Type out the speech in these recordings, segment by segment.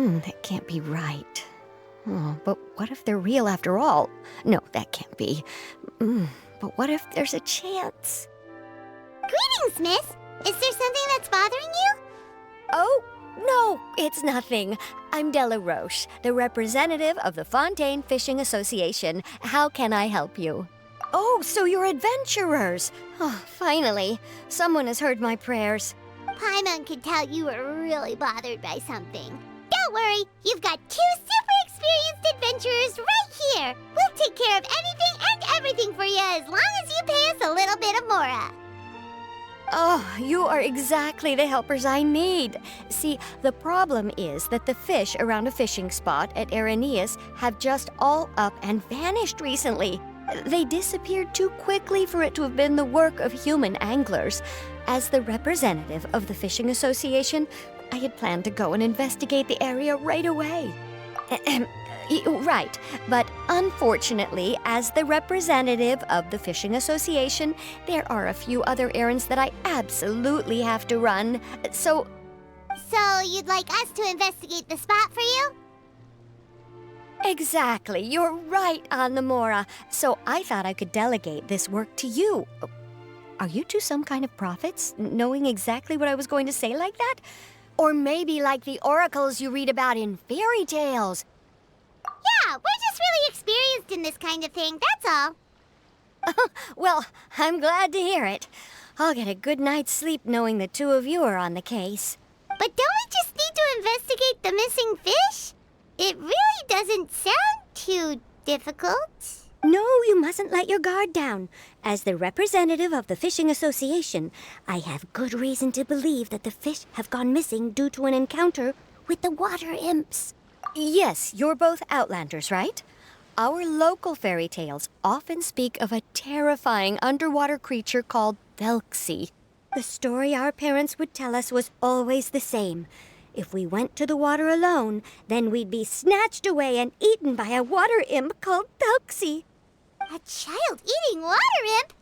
That can't be right. Oh, but what if they're real after all? No, that can't be. But what if there's a chance? Greetings, miss. Is there something that's bothering you? Oh, no, it's nothing. I'm Della Roche, the representative of the Fontaine Fishing Association. How can I help you? Oh, so you're adventurers. Oh, finally. Someone has heard my prayers. Paimon could tell you were really bothered by something. Don't worry, you've got 2 super experienced adventurers right here. We'll take care of anything and everything for you as long as you pay us a little bit of mora. Oh, you are exactly the helpers I need. See, the problem is that the fish around a fishing spot at Araneus have just all up and vanished recently. They disappeared too quickly for it to have been the work of human anglers. As the representative of the Fishing Association, I had planned to go and investigate the area right away. Right, but unfortunately, as the representative of the Fishing Association, there are a few other errands that I absolutely have to run, so... So you'd like us to investigate the spot for you? Exactly, you're right on the mora, so I thought I could delegate this work to you. Are you two some kind of prophets, knowing exactly what I was going to say like that? Or maybe like the oracles you read about in fairy tales? Yeah, we're just really experienced in this kind of thing, that's all. Well, I'm glad to hear it. I'll get a good night's sleep knowing the two of you are on the case. But don't we just need to investigate the missing fish? It really doesn't sound too difficult. No, you mustn't let your guard down. As the representative of the Fishing Association, I have good reason to believe that the fish have gone missing due to an encounter with the water imps. Yes, you're both Outlanders, right? Our local fairy tales often speak of a terrifying underwater creature called Thelxie. The story our parents would tell us was always the same. If we went to the water alone, then we'd be snatched away and eaten by a water imp called Thelxie. A child-eating water imp?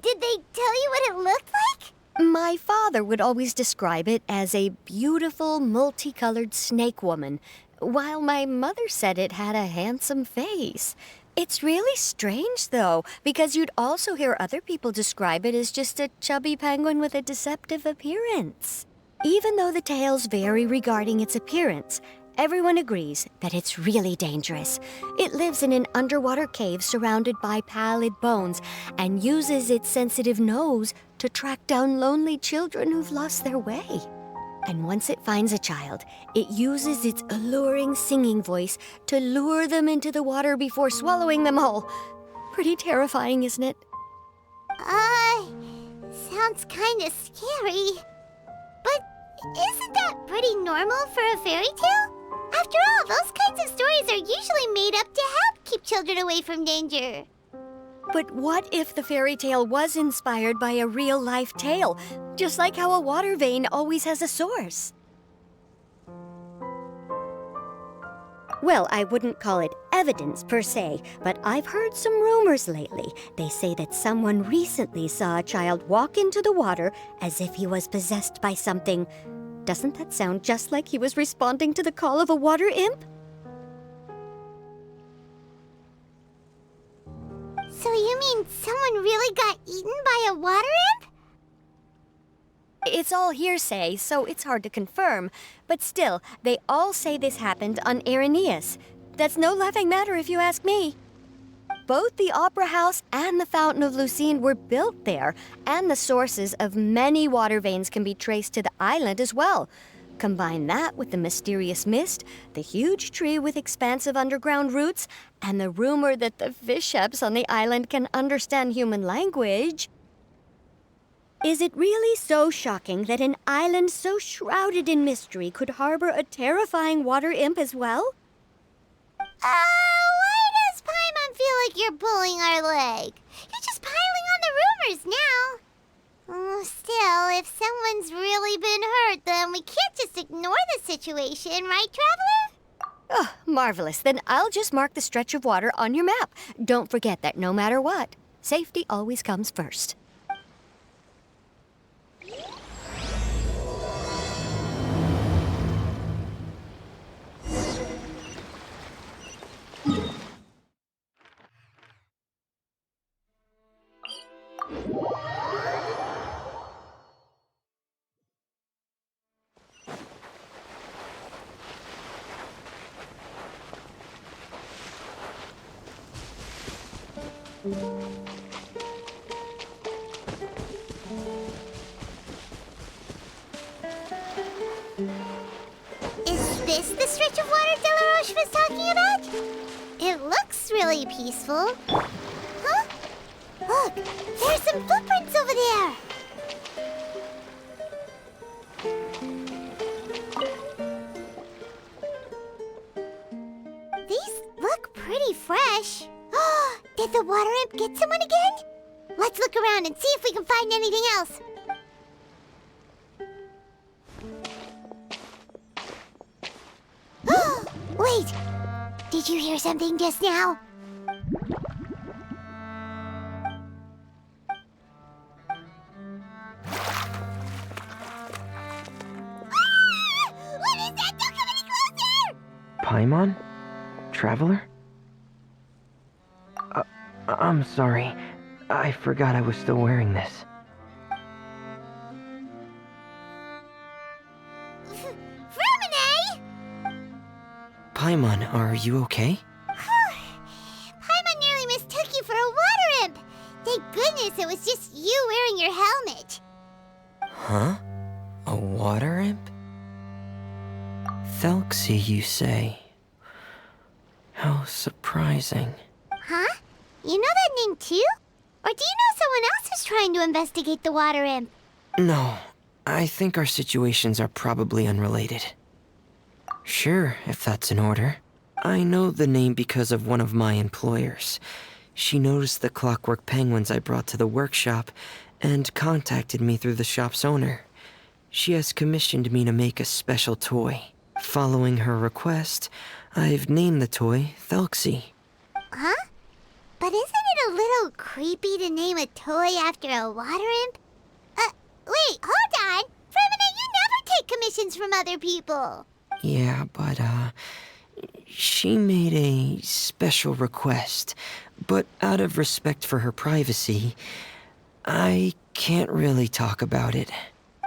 Did they tell you what it looked like? My father would always describe it as a beautiful, multicolored snake woman, while my mother said it had a handsome face. It's really strange, though, because you'd also hear other people describe it as just a chubby penguin with a deceptive appearance. Even though the tales vary regarding its appearance, everyone agrees that it's really dangerous. It lives in an underwater cave surrounded by pallid bones and uses its sensitive nose to track down lonely children who've lost their way. And once it finds a child, it uses its alluring singing voice to lure them into the water before swallowing them whole. Pretty terrifying, isn't it? Sounds kinda scary. But isn't that pretty normal for a fairy tale? After all, those kinds of stories are usually made up to help keep children away from danger. But what if the fairy tale was inspired by a real-life tale, just like how a water vein always has a source? Well, I wouldn't call it evidence per se, but I've heard some rumors lately. They say that someone recently saw a child walk into the water as if he was possessed by something. Doesn't that sound just like he was responding to the call of a water imp? So you mean someone really got eaten by a water imp? It's all hearsay, so it's hard to confirm. But still, they all say this happened on Araneus. That's no laughing matter if you ask me. Both the Opera House and the Fountain of Lucine were built there, and the sources of many water veins can be traced to the island as well. Combine that with the mysterious mist, the huge tree with expansive underground roots, and the rumor that the fish-heps on the island can understand human language. Is it really so shocking that an island so shrouded in mystery could harbor a terrifying water imp as well? Why does Paimon feel like you're pulling our leg? You're just piling on the rumors now. Still, if someone's really been hurt, then we can't just ignore the situation, right, Traveler? Oh, marvelous. Then I'll just mark the stretch of water on your map. Don't forget that no matter what, safety always comes first. Is this the stretch of water Delaroche was talking about? It looks really peaceful. Huh? Look, there's some footprints over there. These look pretty fresh. Did the water imp get someone again? Let's look around and see if we can find anything else. Wait! Did you hear something just now? What is that? Don't come any closer! Paimon? Traveler? I'm sorry. I forgot I was still wearing this. Freminent! Paimon, are you okay? Paimon nearly mistook you for a water imp. Thank goodness it was just you wearing your helmet. Huh? A water imp? Thelxie, you say? How surprising. Huh? You know that name too? Or do you know someone else is trying to investigate the water imp? No, I think our situations are probably unrelated. Sure, if that's in order. I know the name because of one of my employers. She noticed the clockwork penguins I brought to the workshop and contacted me through the shop's owner. She has commissioned me to make a special toy. Following her request, I've named the toy Thelxie. Huh? But isn't it a little creepy to name a toy after a water imp? Wait, hold on! Freminent, you never take commissions from other people! Yeah, but, she made a special request, but out of respect for her privacy, I can't really talk about it.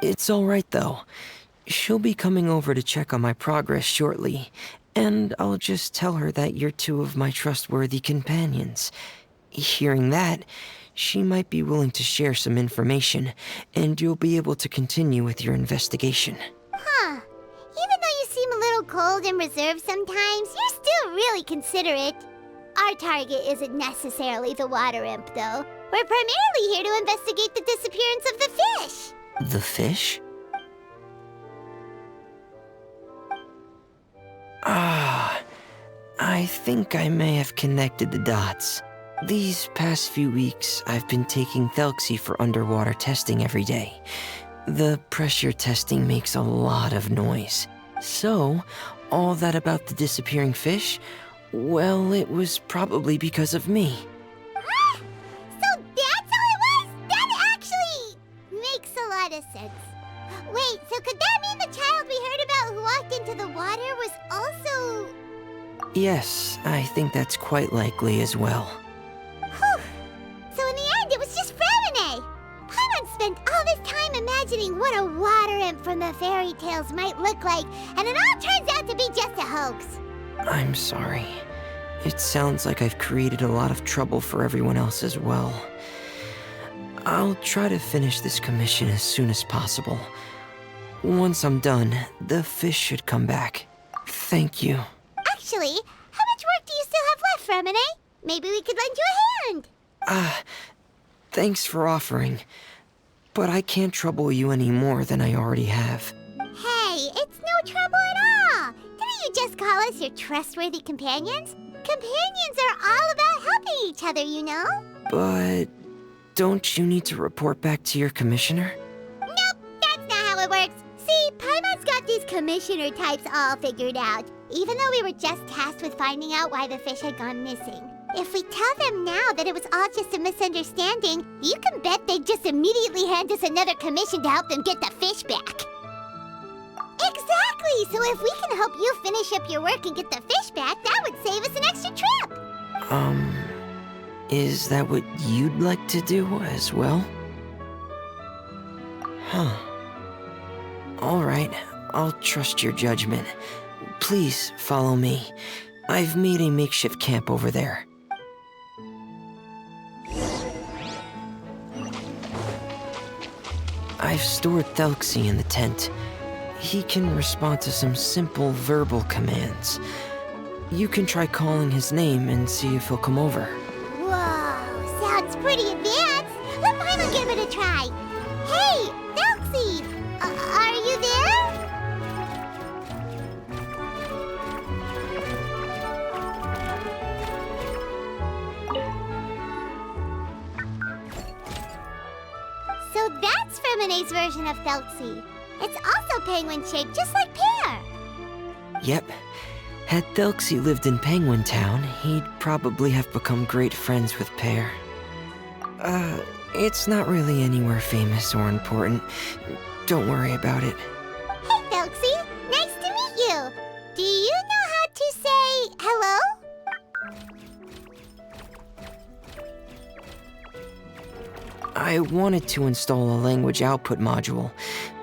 It's alright though. She'll be coming over to check on my progress shortly, and I'll just tell her that you're two of my trustworthy companions. Hearing that, she might be willing to share some information, and you'll be able to continue with your investigation. Huh. Even though you seem a little cold and reserved sometimes, you're still really considerate. Our target isn't necessarily the water imp, though. We're primarily here to investigate the disappearance of the fish. The fish? Ah, I think I may have connected the dots. These past few weeks, I've been taking Thelxie for underwater testing every day. The pressure testing makes a lot of noise. So, all that about the disappearing fish? Well, it was probably because of me. Huh? So that's all it was? That actually makes a lot of sense. Wait, so could that mean the child we heard about who walked into the water was also... Yes, I think that's quite likely as well. Whew. So in the end, it was just Freminent. Paimon spent all this time imagining what a water imp from the fairy tales might look like, and it all turns out to be just a hoax. I'm sorry. It sounds like I've created a lot of trouble for everyone else as well. I'll try to finish this commission as soon as possible. Once I'm done, the fish should come back. Thank you. Actually, how much work do you still have left, Freminent? Maybe we could lend you a hand. Thanks for offering. But I can't trouble you any more than I already have. Hey, it's no trouble at all. Didn't you just call us your trustworthy companions? Companions are all about helping each other, you know? But don't you need to report back to your commissioner? Nope, that's not how it works. See, Paimon's got these commissioner types all figured out, even though we were just tasked with finding out why the fish had gone missing. If we tell them now that it was all just a misunderstanding, you can bet they'd just immediately hand us another commission to help them get the fish back. Exactly! So if we can help you finish up your work and get the fish back, that would save us an extra trip! Is that what you'd like to do as well? All right, I'll trust your judgment. Please follow me. I've made a makeshift camp over there. I've stored Thelxie in the tent. He can respond to some simple verbal commands. You can try calling his name and see if he'll come over. Whoa, sounds pretty advanced. Let Paimon give it a try. Hey, Thelxie, are you there? So that's Freminent's version of Thelxie. It's also penguin-shaped, just like Pear. Yep. Had Thelxie lived in Penguin Town, he'd probably have become great friends with Pear. It's not really anywhere famous or important. Don't worry about it. Hey, Thelxie, nice to meet you. Do you know how to say hello? I wanted to install a language output module,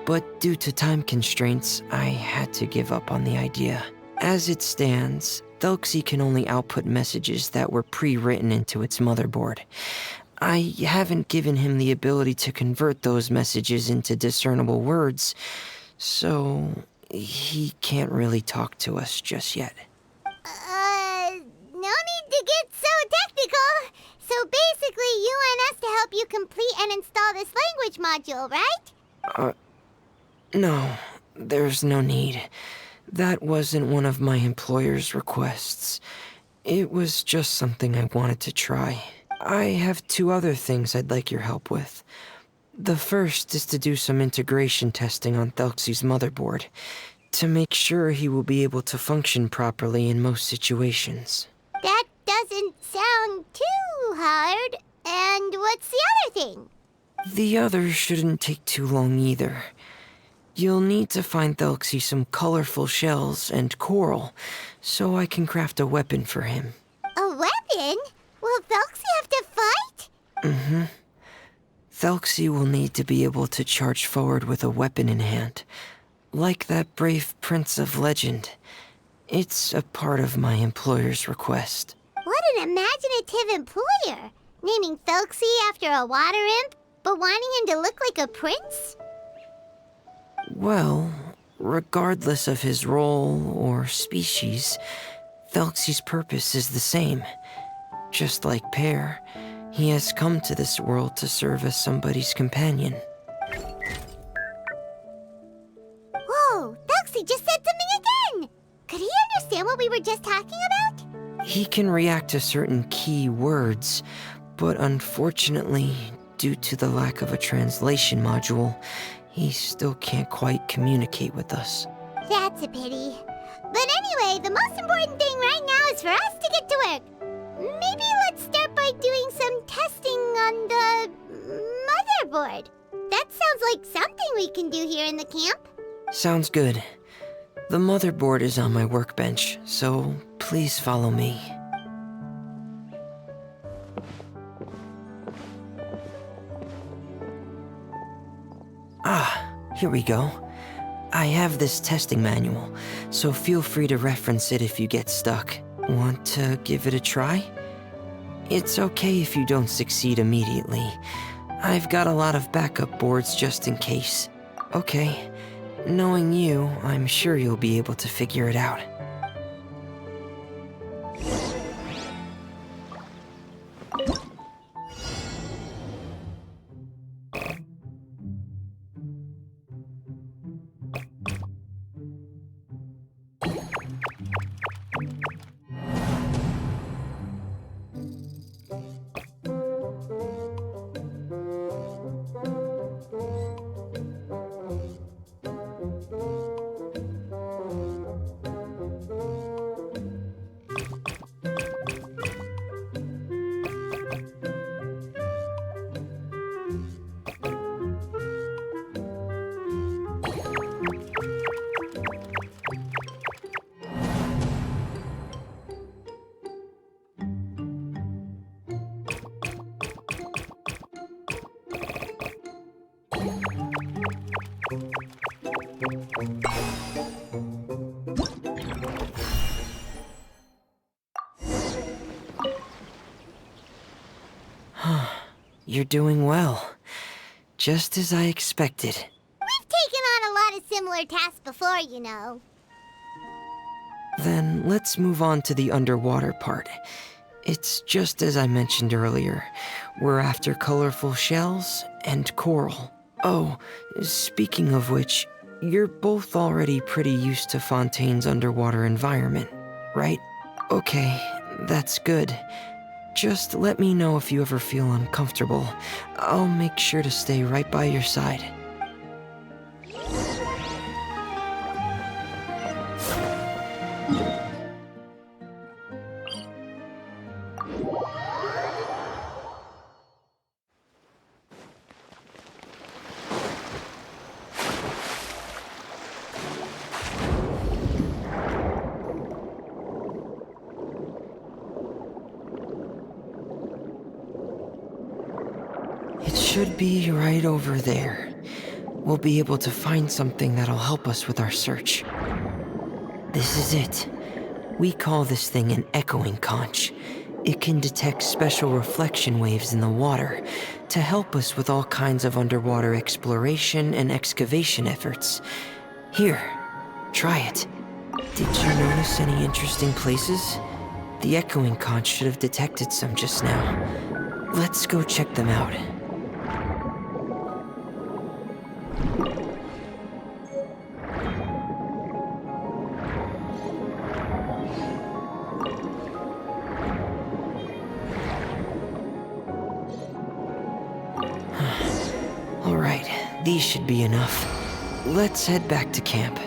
but due to time constraints, I had to give up on the idea. As it stands, Thelxie can only output messages that were pre-written into its motherboard. I haven't given him the ability to convert those messages into discernible words, so he can't really talk to us just yet. No need to get so technical. So basically, you want us to help you complete and install this language module, right? No, there's no need. That wasn't one of my employer's requests. It was just something I wanted to try. I have 2 other things I'd like your help with. The first is to do some integration testing on Thelxie's motherboard, to make sure he will be able to function properly in most situations. That doesn't sound too hard. And what's the other thing? The other shouldn't take too long either. You'll need to find Thelxie some colorful shells and coral, so I can craft a weapon for him. A weapon? Will Thelxie have to fight? Mm-hmm. Thelxie will need to be able to charge forward with a weapon in hand, like that brave prince of legend. It's a part of my employer's request. What an imaginative employer! Naming Thelxie after a water imp, but wanting him to look like a prince? Well, regardless of his role or species, Thelxie's purpose is the same. Just like Pear, he has come to this world to serve as somebody's companion. Whoa, Thelxie just said something again! Could he understand what we were just talking about? He can react to certain key words, but unfortunately, due to the lack of a translation module, he still can't quite communicate with us. That's a pity. But anyway, the most important thing right now is for us to get to work. Maybe let's start by doing some testing on the motherboard. That sounds like something we can do here in the camp. Sounds good. The motherboard is on my workbench, so please follow me. Here we go. I have this testing manual, so feel free to reference it if you get stuck. Want to give it a try? It's okay if you don't succeed immediately. I've got a lot of backup boards just in case. Okay, knowing you, I'm sure you'll be able to figure it out. You're doing well. Just as I expected. We've taken on a lot of similar tasks before, you know. Then let's move on to the underwater part. It's just as I mentioned earlier. We're after colorful shells and coral. Oh, speaking of which, you're both already pretty used to Fontaine's underwater environment, right? Okay, that's good. Just let me know if you ever feel uncomfortable. I'll make sure to stay right by your side. It should be right over there. We'll be able to find something that'll help us with our search. This is it. We call this thing an echoing conch. It can detect special reflection waves in the water to help us with all kinds of underwater exploration and excavation efforts. Here, try it. Did you notice any interesting places? The echoing conch should have detected some just now. Let's go check them out. These should be enough. Let's head back to camp.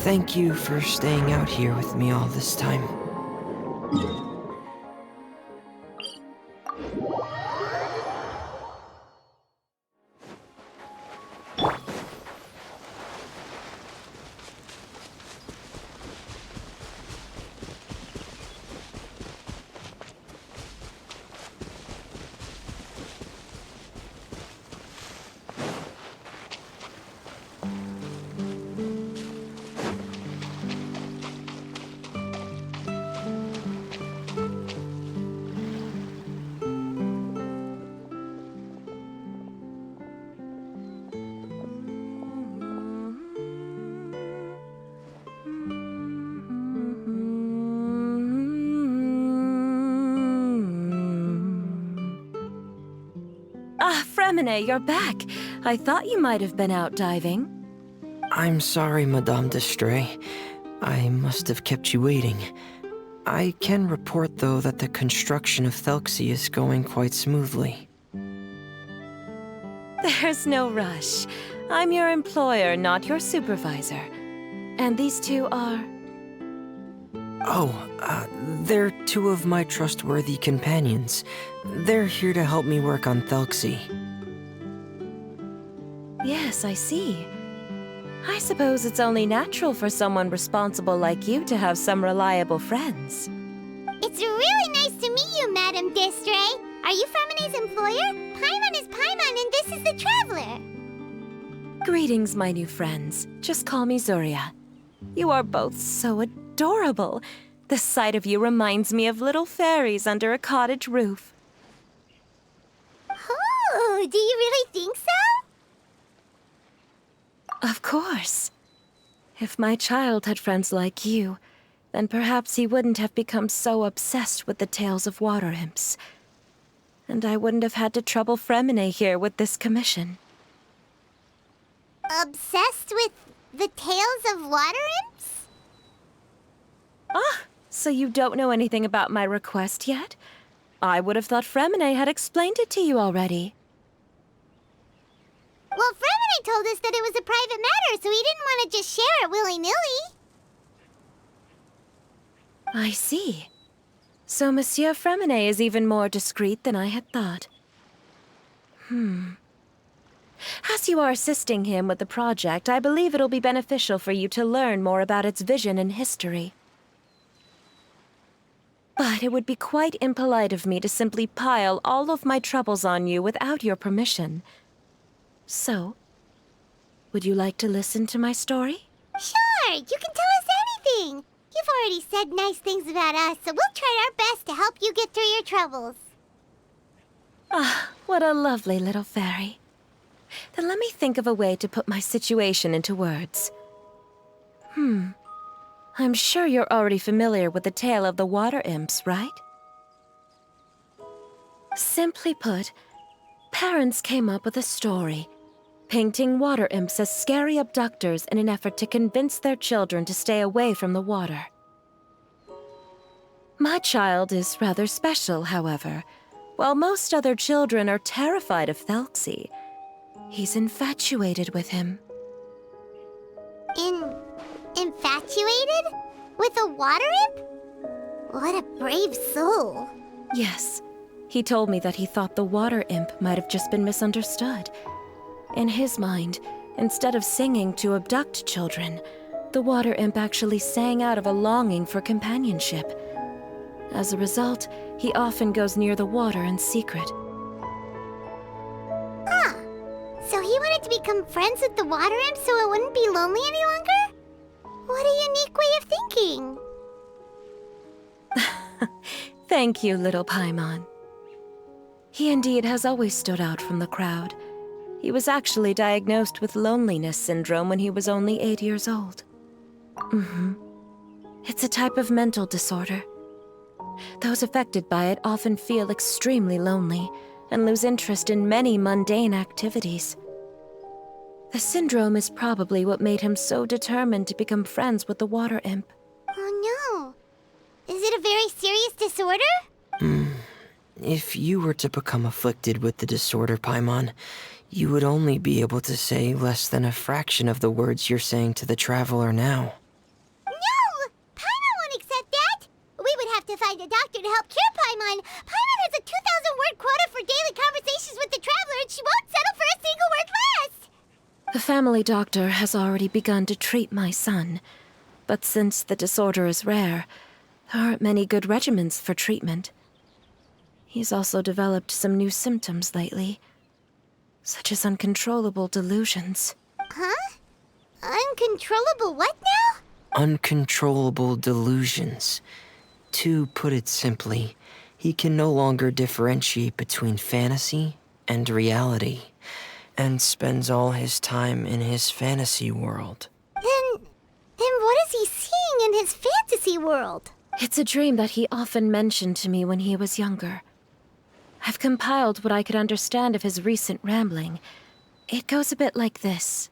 Thank you for staying out here with me all this time. Freminent, you're back. I thought you might have been out diving. I'm sorry, Madame d'Estray. I must have kept you waiting. I can report, though, that the construction of Thelxie is going quite smoothly. There's no rush. I'm your employer, not your supervisor. And these two are... They're two of my trustworthy companions. They're here to help me work on Thelxie. Yes, I see. I suppose it's only natural for someone responsible like you to have some reliable friends. It's really nice to meet you, Madame d'Estray. Are you Freminent's employer? Paimon is Paimon, and this is the Traveler. Greetings, my new friends. Just call me Zuria. You are both so adorable. The sight of you reminds me of little fairies under a cottage roof. Oh, do you really think so? Of course. If my child had friends like you, then perhaps he wouldn't have become so obsessed with the tales of water imps. And I wouldn't have had to trouble Freminent here with this commission. Obsessed with the tales of water imps? Ah, so you don't know anything about my request yet? I would have thought Freminent had explained it to you already. Well, Freminent told us that it was a private matter, so he didn't want to just share it willy-nilly. I see. So Monsieur Freminent is even more discreet than I had thought. As you are assisting him with the project, I believe it'll be beneficial for you to learn more about its vision and history. But it would be quite impolite of me to simply pile all of my troubles on you without your permission. So, would you like to listen to my story? Sure, you can tell us anything. You've already said nice things about us, so we'll try our best to help you get through your troubles. Ah, what a lovely little fairy. Then let me think of a way to put my situation into words. I'm sure you're already familiar with the tale of the water imps, right? Simply put, parents came up with a story, painting water imps as scary abductors in an effort to convince their children to stay away from the water. My child is rather special, however. While most other children are terrified of Thelxie, he's infatuated with him. Infatuated? With a water imp? What a brave soul. Yes, he told me that he thought the water imp might have just been misunderstood. In his mind, instead of singing to abduct children, the water imp actually sang out of a longing for companionship. As a result, he often goes near the water in secret. Huh. So he wanted to become friends with the water imp so it wouldn't be lonely any longer? What a unique way of thinking. Thank you, little Paimon. He indeed has always stood out from the crowd. He was actually diagnosed with loneliness syndrome when he was only 8 years old. It's a type of mental disorder. Those affected by it often feel extremely lonely and lose interest in many mundane activities. The syndrome is probably what made him so determined to become friends with the water imp. Oh no. Is it a very serious disorder? If you were to become afflicted with the disorder, Paimon, you would only be able to say less than a fraction of the words you're saying to the traveler now. No! Paimon won't accept that! We would have to find a doctor to help cure Paimon. Paimon has a 2,000-word quota for daily conversations with the traveler, and she won't settle for a single word less! The family doctor has already begun to treat my son, but since the disorder is rare, there aren't many good regimens for treatment. He's also developed some new symptoms lately, such as uncontrollable delusions. Huh? Uncontrollable what now? Uncontrollable delusions. To put it simply, he can no longer differentiate between fantasy and reality, and spends all his time in his fantasy world. Then what is he seeing in his fantasy world? It's a dream that he often mentioned to me when he was younger. I've compiled what I could understand of his recent rambling. It goes a bit like this.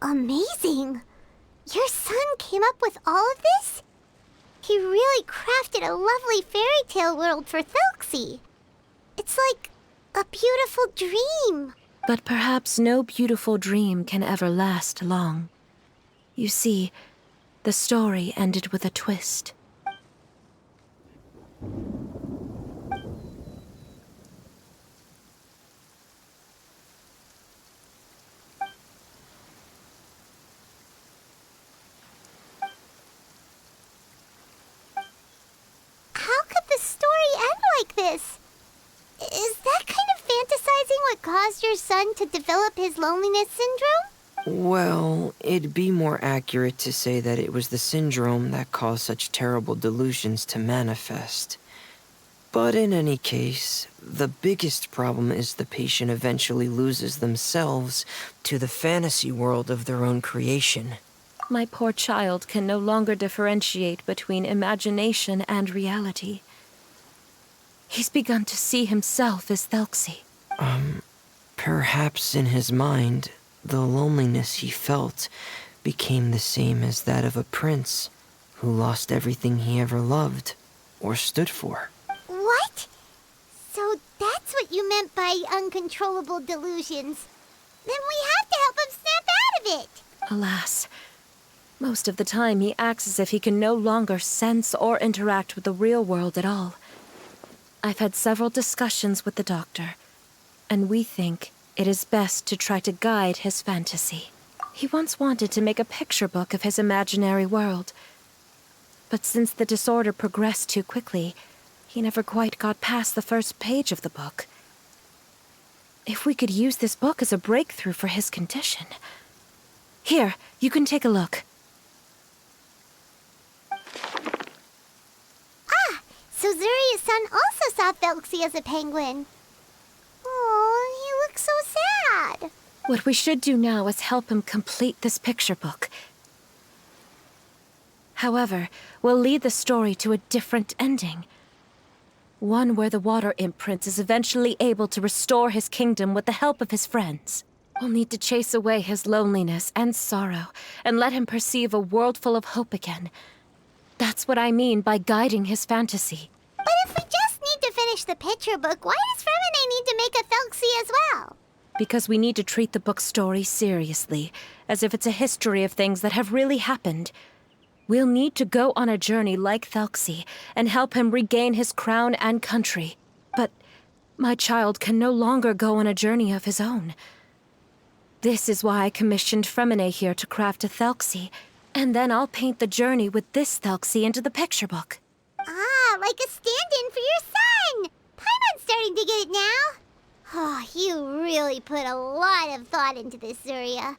Amazing! Your son came up with all of this? He really crafted a lovely fairy tale world for Thelxie. It's like a beautiful dream. But perhaps no beautiful dream can ever last long. You see, the story ended with a twist. How could the story end like this? Is that kind of fantasizing what caused your son to develop his loneliness syndrome? Well, it'd be more accurate to say that it was the syndrome that caused such terrible delusions to manifest. But in any case, the biggest problem is the patient eventually loses themselves to the fantasy world of their own creation. My poor child can no longer differentiate between imagination and reality. He's begun to see himself as Thelxie. Perhaps in his mind, the loneliness he felt became the same as that of a prince who lost everything he ever loved or stood for. What? So that's what you meant by uncontrollable delusions. Then we have to help him snap out of it. Alas, most of the time he acts as if he can no longer sense or interact with the real world at all. I've had several discussions with the doctor, and we think it is best to try to guide his fantasy. He once wanted to make a picture book of his imaginary world, but since the disorder progressed too quickly, He never quite got past the first page of the book. If we could use this book as a breakthrough for his condition. Here, you can take a look. Ah, so Zuria's son also saw Thelxie as a penguin. Oh, he looks so sad. What we should do now is help him complete this picture book. However, we'll lead the story to a different ending. One where the Water Imp Prince is eventually able to restore his kingdom with the help of his friends. We'll need to chase away his loneliness and sorrow, and let him perceive a world full of hope again. That's what I mean by guiding his fantasy. But if we just need to finish the picture book, why does Freminent need to make a Thelxie as well? Because we need to treat the book's story seriously, as if it's a history of things that have really happened. We'll need to go on a journey like Thelxie and help him regain his crown and country. But my child can no longer go on a journey of his own. This is why I commissioned Freminent here to craft a Thelxie, and then I'll paint the journey with this Thelxie into the picture book. Ah, like a stand-in for your son! Paimon's starting to get it now. Oh, you really put a lot of thought into this, Zuria.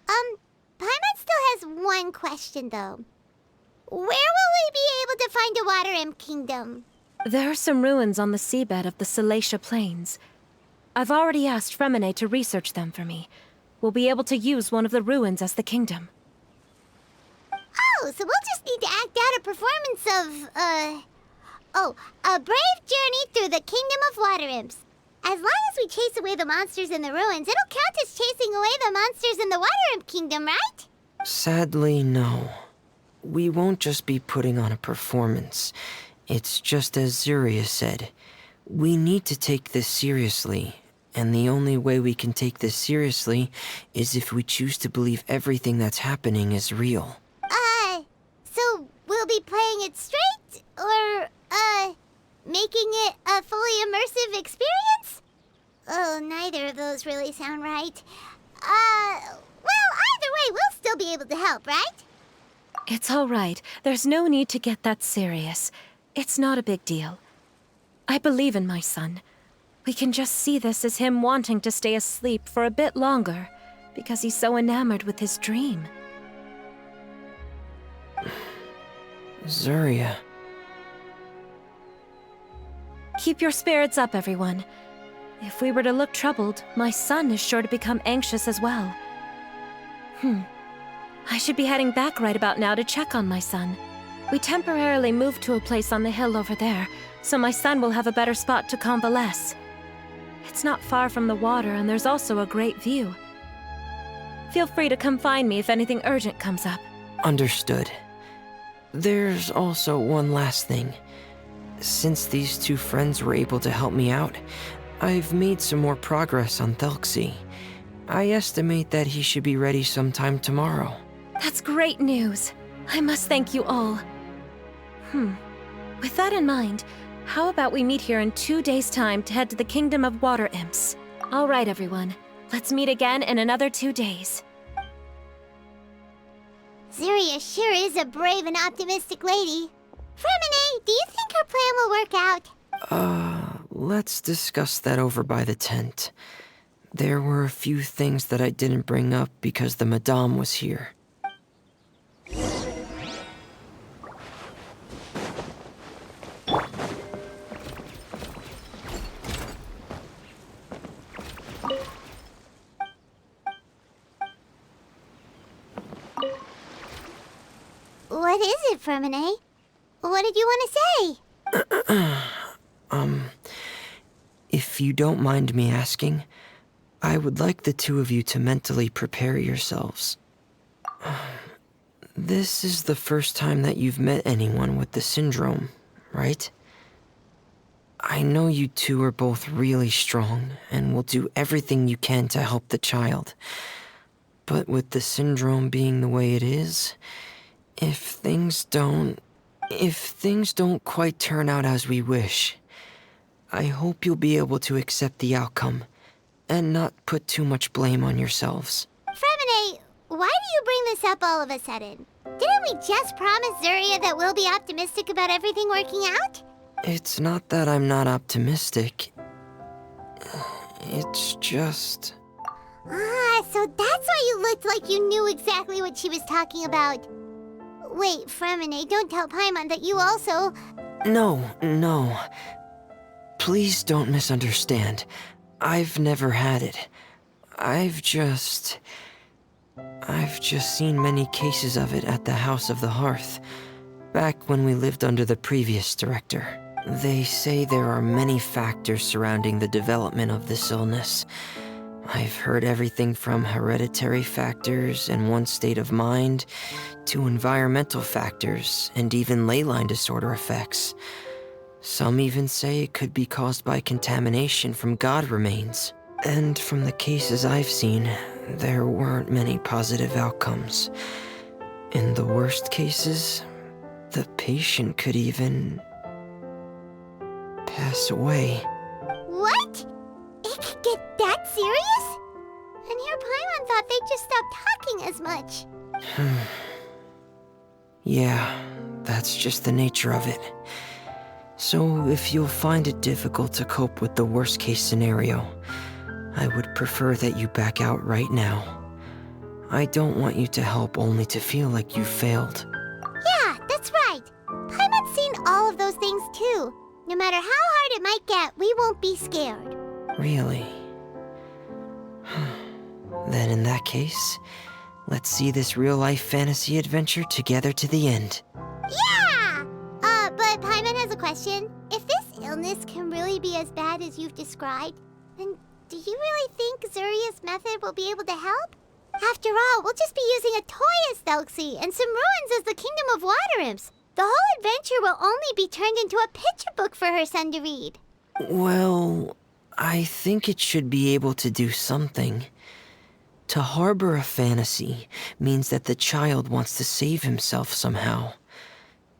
Paimon still has one question, though. Where will we be able to find a Water Imp Kingdom? There are some ruins on the seabed of the Salacia Plains. I've already asked Freminent to research them for me. We'll be able to use one of the ruins as the kingdom. Oh, so we'll just need to act out a performance of, a brave journey through the Kingdom of Water Imps. As long as we chase away the monsters in the ruins, it'll count as chasing away the monsters in the Water Imp Kingdom, right? Sadly, no. We won't just be putting on a performance. It's just as Zuria said. We need to take this seriously. And the only way we can take this seriously is if we choose to believe everything that's happening is real. So we'll be playing it straight? Or, making it a fully immersive experience? Oh, neither of those really sound right. Well, either way, we'll still be able to help, right? It's all right. There's no need to get that serious. It's not a big deal. I believe in my son. We can just see this as him wanting to stay asleep for a bit longer, because he's so enamored with his dream. Zuria. Keep your spirits up, everyone. If we were to look troubled, my son is sure to become anxious as well. I should be heading back right about now to check on my son. We temporarily moved to a place on the hill over there, so my son will have a better spot to convalesce. It's not far from the water, and there's also a great view. Feel free to come find me if anything urgent comes up. Understood. There's also one last thing. Since these two friends were able to help me out, I've made some more progress on Thelxie. I estimate that he should be ready sometime tomorrow. That's great news. I must thank you all. With that in mind, how about we meet here in 2 days' time to head to the Kingdom of Water Imps? All right, everyone. Let's meet again in another 2 days. Zuria sure is a brave and optimistic lady. Freminent, do you think her plan will work out? Let's discuss that over by the tent. There were a few things that I didn't bring up because the Madame was here. What is it, Freminent? What did you want to say? If you don't mind me asking, I would like the two of you to mentally prepare yourselves. This is the first time that you've met anyone with the syndrome, right? I know you two are both really strong and will do everything you can to help the child. But with the syndrome being the way it is, if things don't quite turn out as we wish, I hope you'll be able to accept the outcome and not put too much blame on yourselves. Freminent, why do you bring this up all of a sudden? Didn't we just promise Zuria that we'll be optimistic about everything working out? It's not that I'm not optimistic. It's just... Ah, so that's why you looked like you knew exactly what she was talking about. Wait, Freminent, don't tell Paimon that you also... No. Please don't misunderstand. I've never had it. I've just seen many cases of it at the House of the Hearth, back when we lived under the previous director. They say there are many factors surrounding the development of this illness. I've heard everything from hereditary factors and one's state of mind, to environmental factors and even ley line disorder effects. Some even say it could be caused by contamination from god remains. And from the cases I've seen, there weren't many positive outcomes. In the worst cases, the patient could even pass away. What? It could get that serious? And here Paimon thought they'd just stop talking as much. Yeah, that's just the nature of it. So if you'll find it difficult to cope with the worst case scenario, I would prefer that you back out right now. I don't want you to help only to feel like you failed. Yeah, that's right. Paimon's seen all of those things too. No matter how hard it might get, we won't be scared. Really? Then in that case, let's see this real-life fantasy adventure together to the end. Yeah! But Paimon has a question. If this illness can really be as bad as you've described, then do you really think Zuria's method will be able to help? After all, we'll just be using a toy as Thelxie and some ruins as the Kingdom of Water Imps. The whole adventure will only be turned into a picture book for her son to read. Well, I think it should be able to do something. To harbor a fantasy means that the child wants to save himself somehow.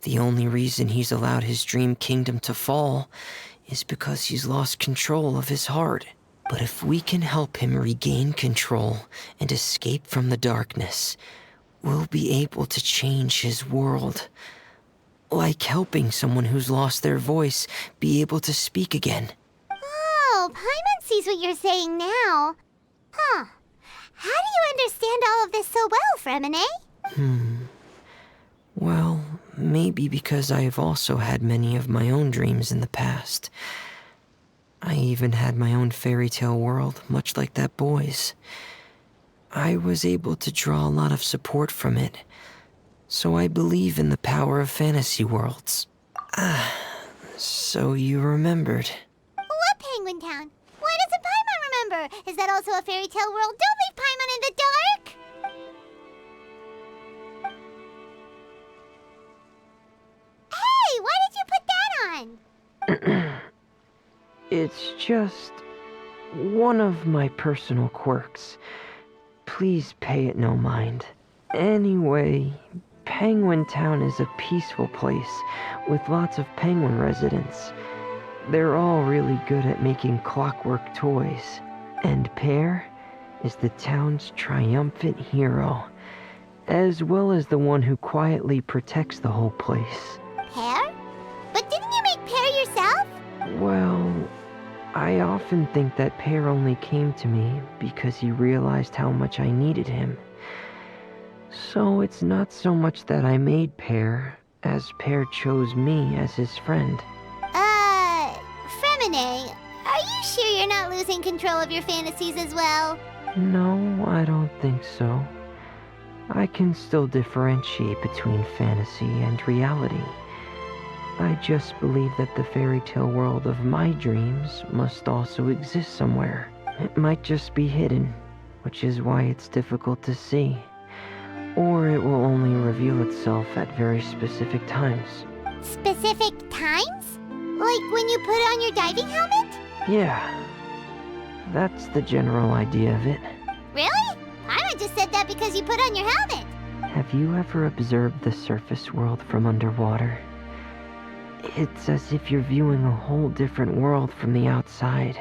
The only reason he's allowed his dream kingdom to fall is because he's lost control of his heart. But if we can help him regain control and escape from the darkness, we'll be able to change his world. Like helping someone who's lost their voice be able to speak again. Oh, Paimon sees what you're saying now. Huh. How do you understand all of this so well, Freminent? Well, maybe because I have also had many of my own dreams in the past. I even had my own fairy tale world, much like that boy's. I was able to draw a lot of support from it, so I believe in the power of fantasy worlds. So you remembered. What Penguin Town? Why doesn't Paimon remember? Is that also a fairy tale world? Don't leave Paimon in the dark! Hey, why did you put that on? It's just one of my personal quirks. Please pay it no mind. Anyway, Penguin Town is a peaceful place with lots of penguin residents. They're all really good at making clockwork toys. And Pear is the town's triumphant hero, as well as the one who quietly protects the whole place. Pear? But didn't you make Pear yourself? Well, I often think that Pear only came to me because he realized how much I needed him. So it's not so much that I made Pear, as Pear chose me as his friend. Freminent, are you sure you're not losing control of your fantasies as well? No, I don't think so. I can still differentiate between fantasy and reality. I just believe that the fairy tale world of my dreams must also exist somewhere. It might just be hidden, which is why it's difficult to see. Or it will only reveal itself at very specific times. Specific times? Like when you put on your diving helmet? Yeah, that's the general idea of it. Really? I just said that because you put on your helmet. Have you ever observed the surface world from underwater? It's as if you're viewing a whole different world from the outside.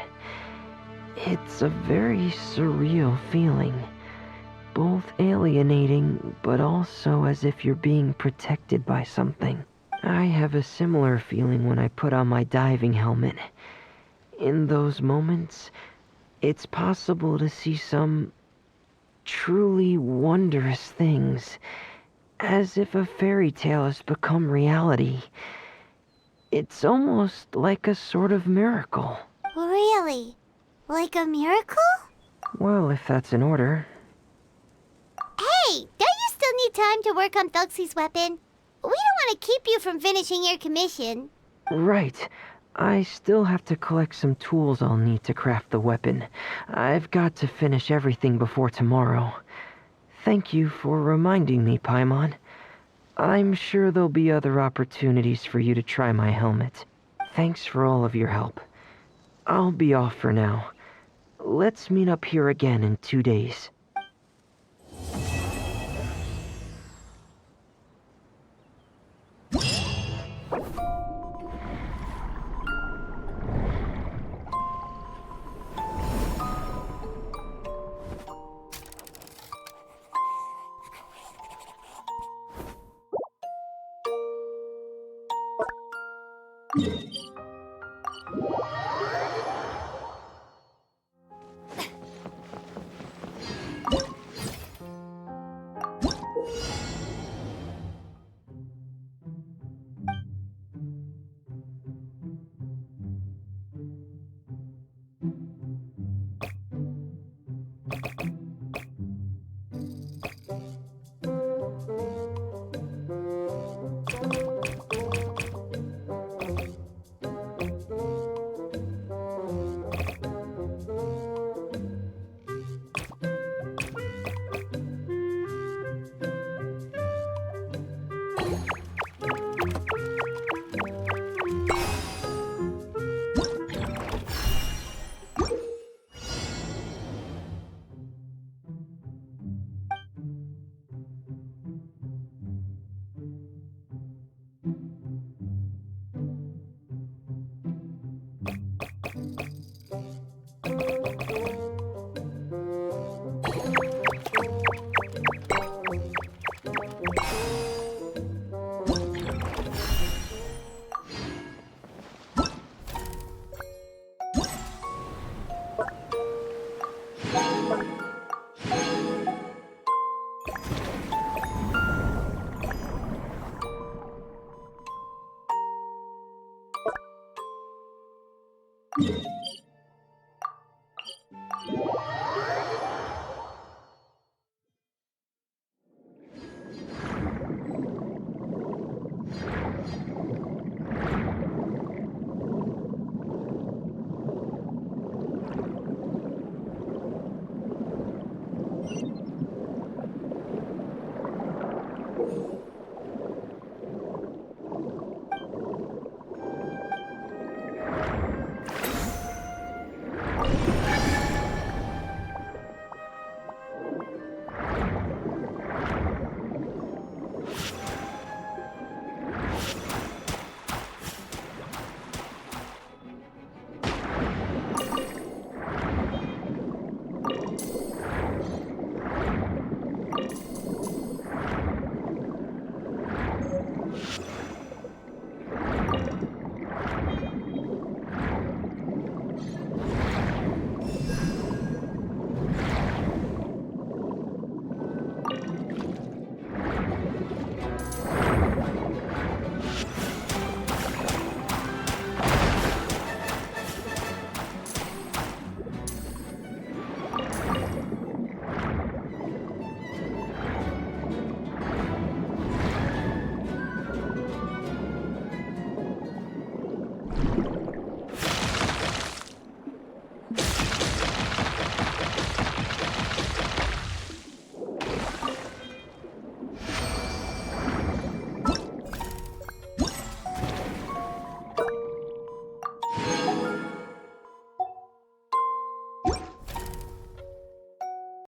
It's a very surreal feeling. Both alienating, but also as if you're being protected by something. I have a similar feeling when I put on my diving helmet. In those moments, it's possible to see some truly wondrous things, as if a fairy tale has become reality. It's almost like a sort of miracle. Really? Like a miracle? Well, if that's in order. Hey, don't you still need time to work on Thelxie's weapon? We don't want to keep you from finishing your commission. Right. I still have to collect some tools I'll need to craft the weapon. I've got to finish everything before tomorrow. Thank you for reminding me, Paimon. I'm sure there'll be other opportunities for you to try my helmet. Thanks for all of your help. I'll be off for now. Let's meet up here again in 2 days. Yeah.